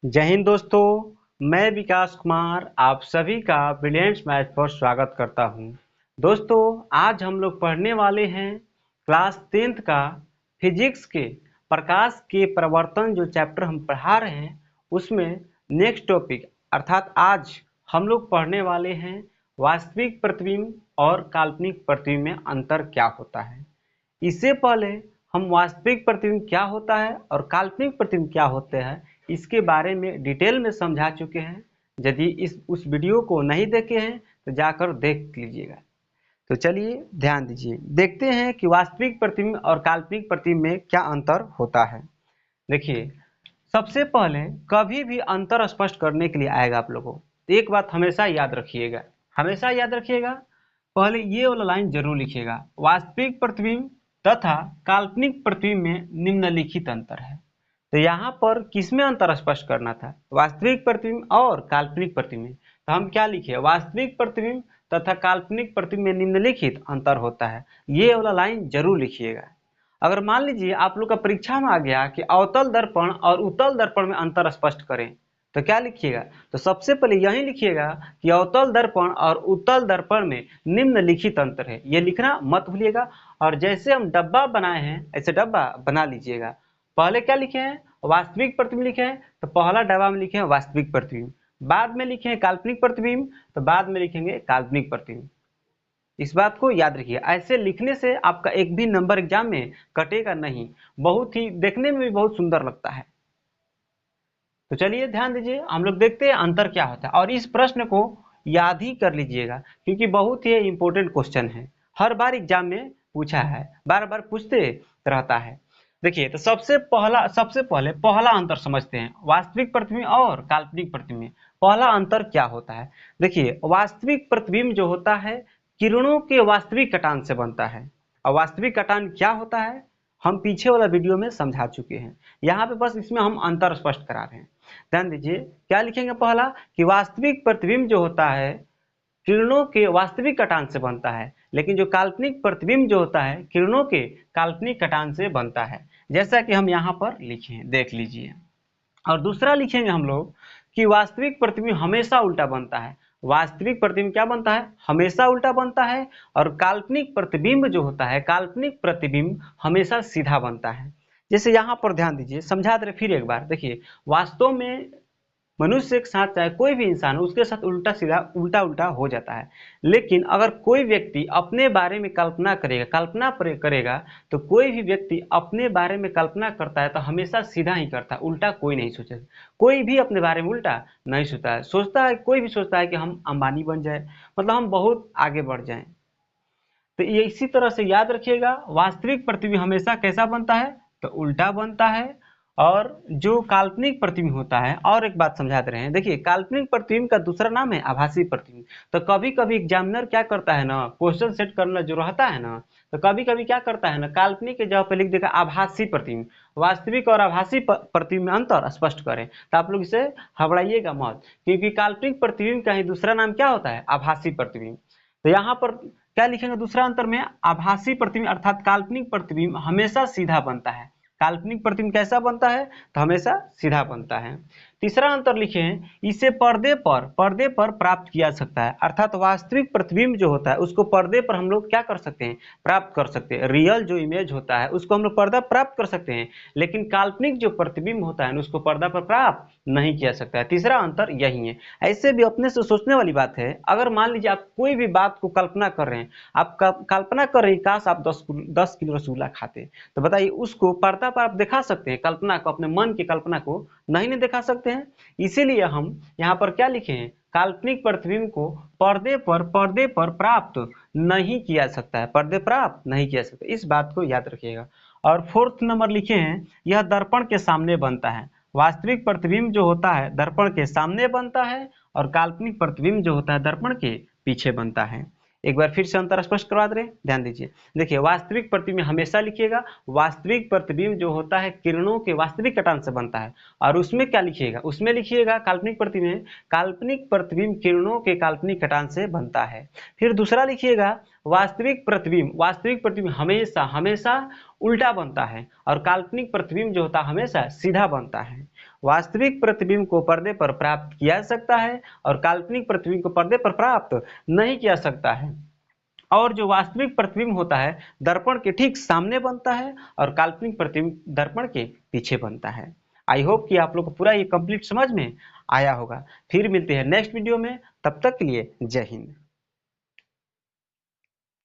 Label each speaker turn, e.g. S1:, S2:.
S1: जय हिंद दोस्तों, मैं विकास कुमार आप सभी का ब्रिलियंट मैथ पर स्वागत करता हूं। दोस्तों, आज हम लोग पढ़ने वाले हैं क्लास 10th का फिजिक्स के प्रकाश के प्रवर्तन जो चैप्टर हम पढ़ा रहे हैं उसमें नेक्स्ट टॉपिक अर्थात आज हम लोग पढ़ने वाले हैं वास्तविक प्रतिबिंब और काल्पनिक प्रतिबिंब में अंतर क्या होता है। इससे पहले हम वास्तविक प्रतिबिंब क्या होता है और काल्पनिक प्रतिबिंब क्या होते हैं इसके बारे में डिटेल में समझा चुके हैं। यदि उस वीडियो को नहीं देखे हैं तो जाकर देख लीजिएगा। तो चलिए ध्यान दीजिए, देखते हैं कि वास्तविक प्रतिबिंब और काल्पनिक प्रतिबिंब में क्या अंतर होता है। देखिए, सबसे पहले कभी भी अंतर स्पष्ट करने के लिए आएगा आप लोगों को एक बात हमेशा याद रखिएगा। पहले ये वाला लाइन जरूर लिखिएगा, वास्तविक प्रतिबिंब तथा काल्पनिक प्रतिबिंब में निम्नलिखित अंतर है। तो यहाँ पर किसमें अंतर स्पष्ट करना था, वास्तविक प्रतिबिंब और काल्पनिक प्रतिबिंब। तो हम क्या लिखे, वास्तविक प्रतिबिंब तथा काल्पनिक प्रतिबिंब में निम्नलिखित अंतर होता है। ये वाला लाइन जरूर लिखिएगा। अगर मान लीजिए आप लोग का परीक्षा में आ गया कि अवतल दर्पण और उत्तल दर्पण में अंतर स्पष्ट करें, तो क्या लिखिएगा, तो सबसे पहले यही लिखिएगा कि अवतल दर्पण और उत्तल दर्पण में निम्नलिखित अंतर है। ये लिखना मत भूलिएगा। और जैसे हम डब्बा बनाए हैं ऐसे डब्बा बना लीजिएगा। पहले क्या लिखे हैं, वास्तविक प्रतिबिंब लिखे हैं, तो पहला डब्बा में लिखे हैं वास्तविक प्रतिबिंब, बाद में लिखे हैं काल्पनिक प्रतिबिंब, तो बाद में लिखेंगे काल्पनिक प्रतिबिंब। इस बात को याद रखिए। ऐसे लिखने से आपका एक भी नंबर एग्जाम में कटेगा नहीं, बहुत ही देखने में भी बहुत सुंदर लगता है। तो चलिए ध्यान दीजिए, हम लोग देखते हैं अंतर क्या होता है और इस प्रश्न को याद ही कर लीजिएगा क्योंकि बहुत ही इंपॉर्टेंट क्वेश्चन है। हर बार एग्जाम में पूछा है, बार बार पूछते रहता है। देखिए, तो सबसे पहले पहला अंतर समझते हैं, वास्तविक प्रतिबिंब और काल्पनिक प्रतिबिंब में पहला अंतर क्या होता है। देखिए, वास्तविक प्रतिबिंब जो होता है किरणों के वास्तविक कटान से बनता है। और वास्तविक कटान क्या होता है हम पीछे वाला वीडियो में समझा चुके हैं। यहाँ पे बस इसमें हम अंतर स्पष्ट करा रहे हैं। ध्यान दीजिए, क्या लिखेंगे, पहला कि वास्तविक प्रतिबिंब जो होता है किरणों के वास्तविक कटान से बनता है, लेकिन जो काल्पनिक प्रतिबिंब जो होता है किरणों के काल्पनिक कटान से बनता है, जैसा कि हम यहाँ पर लिखे हैं, देख लीजिए। और दूसरा लिखेंगे हम लोग कि वास्तविक प्रतिबिंब हमेशा उल्टा बनता है। वास्तविक प्रतिबिंब क्या बनता है, हमेशा उल्टा बनता है। और काल्पनिक प्रतिबिंब जो होता है, काल्पनिक प्रतिबिंब हमेशा सीधा बनता है। जैसे यहाँ पर ध्यान दीजिए, समझा दे फिर एक बार। देखिए, वास्तव में मनुष्य के साथ चाहे कोई भी इंसान हो उसके साथ उल्टा सीधा उल्टा उल्टा हो जाता है। लेकिन अगर कोई व्यक्ति अपने बारे में कल्पना करेगा तो कोई भी व्यक्ति अपने बारे में कल्पना करता है तो हमेशा सीधा ही करता है, उल्टा कोई नहीं सोचेगा। कोई भी अपने बारे में उल्टा नहीं सोचता है। कोई भी सोचता है कि हम अंबानी बन जाए, मतलब हम बहुत आगे बढ़ जाएं। तो ये इसी तरह से याद रखिएगा, वास्तविक प्रतिबिंब हमेशा कैसा बनता है, तो उल्टा बनता है। और जो काल्पनिक प्रतिबिंब होता है, और एक बात समझा दे रहे हैं, देखिए काल्पनिक प्रतिबिंब का दूसरा नाम है आभासी प्रतिबिंब। तो कभी कभी एग्जामिनर क्या करता है ना, क्वेश्चन सेट करना जो रहता है ना, तो कभी कभी क्या करता है ना, काल्पनिक के जगह पे लिख देगा आभासी प्रतिबिंब। वास्तविक और आभासी प्रतिबिंब में अंतर स्पष्ट करें, तो आप लोग इसे घबराइएगा मत, क्योंकि काल्पनिक प्रतिबिंब का ही दूसरा नाम क्या होता है, आभासी प्रतिबिंब। तो यहाँ पर क्या लिखेंगे दूसरा अंतर में, आभासी प्रतिबिंब अर्थात काल्पनिक प्रतिबिंब हमेशा सीधा बनता है। काल्पनिक प्रतिबिंब कैसा बनता है, तो हमेशा सीधा बनता है। तीसरा अंतर लिखे हैं, इसे पर्दे पर प्राप्त किया जा सकता है। अर्थात वास्तविक प्रतिबिंब जो होता है उसको पर्दे पर हम लोग क्या कर सकते हैं, प्राप्त कर सकते हैं। रियल जो इमेज होता है उसको हम लोग पर्दा प्राप्त कर सकते हैं, लेकिन काल्पनिक जो प्रतिबिंब होता है उसको पर्दा पर प्राप्त नहीं किया सकता है। तीसरा अंतर यही है। ऐसे भी अपने से सोचने वाली बात है, अगर मान लीजिए आप कोई भी बात को कल्पना कर रहे हैं, आप कल्पना कर रहे हैं काश आप 10 किलो रसगुल्ला खाते, तो बताइए उसको पर्दा पर आप दिखा सकते हैं, कल्पना को, अपने मन की कल्पना को नहीं दिखा सकते हैं। इसीलिए हम यहाँ पर क्या लिखे हैं, काल्पनिक प्रतिबिंब को पर्दे पर प्राप्त नहीं किया सकता है, पर्दे प्राप्त नहीं किया सकता, इस बात को याद रखिएगा। और फोर्थ नंबर लिखे हैं, यह दर्पण के सामने बनता है। वास्तविक प्रतिबिंब जो होता है दर्पण के सामने बनता है और काल्पनिक प्रतिबिंब जो होता है दर्पण के पीछे बनता है। एक बार फिर से अंतर स्पष्ट करवा दे रहे हैं, ध्यान दीजिए। देखिए, वास्तविक प्रतिबिंब हमेशा लिखिएगा, वास्तविक प्रतिबिंब जो होता है किरणों के वास्तविक कटान से बनता है। और उसमें क्या लिखिएगा, उसमें लिखिएगा काल्पनिक प्रतिबिंब किरणों के काल्पनिक कटान से बनता है। फिर दूसरा लिखिएगा, वास्तविक प्रतिबिंब हमेशा हमेशा उल्टा बनता है और काल्पनिक प्रतिबिंब जो होता है हमेशा सीधा बनता है। वास्तविक प्रतिबिंब को पर्दे पर प्राप्त किया जा सकता है और काल्पनिक प्रतिबिंब को पर्दे पर प्राप्त नहीं किया जा सकता है। और जो वास्तविक प्रतिबिंब होता है दर्पण के ठीक सामने बनता है और काल्पनिक प्रतिबिंब दर्पण के पीछे बनता है। आई होप कि आप लोग को पूरा ये कंप्लीट समझ में आया होगा। फिर मिलते हैं नेक्स्ट वीडियो में, तब तक के लिए जय हिंद।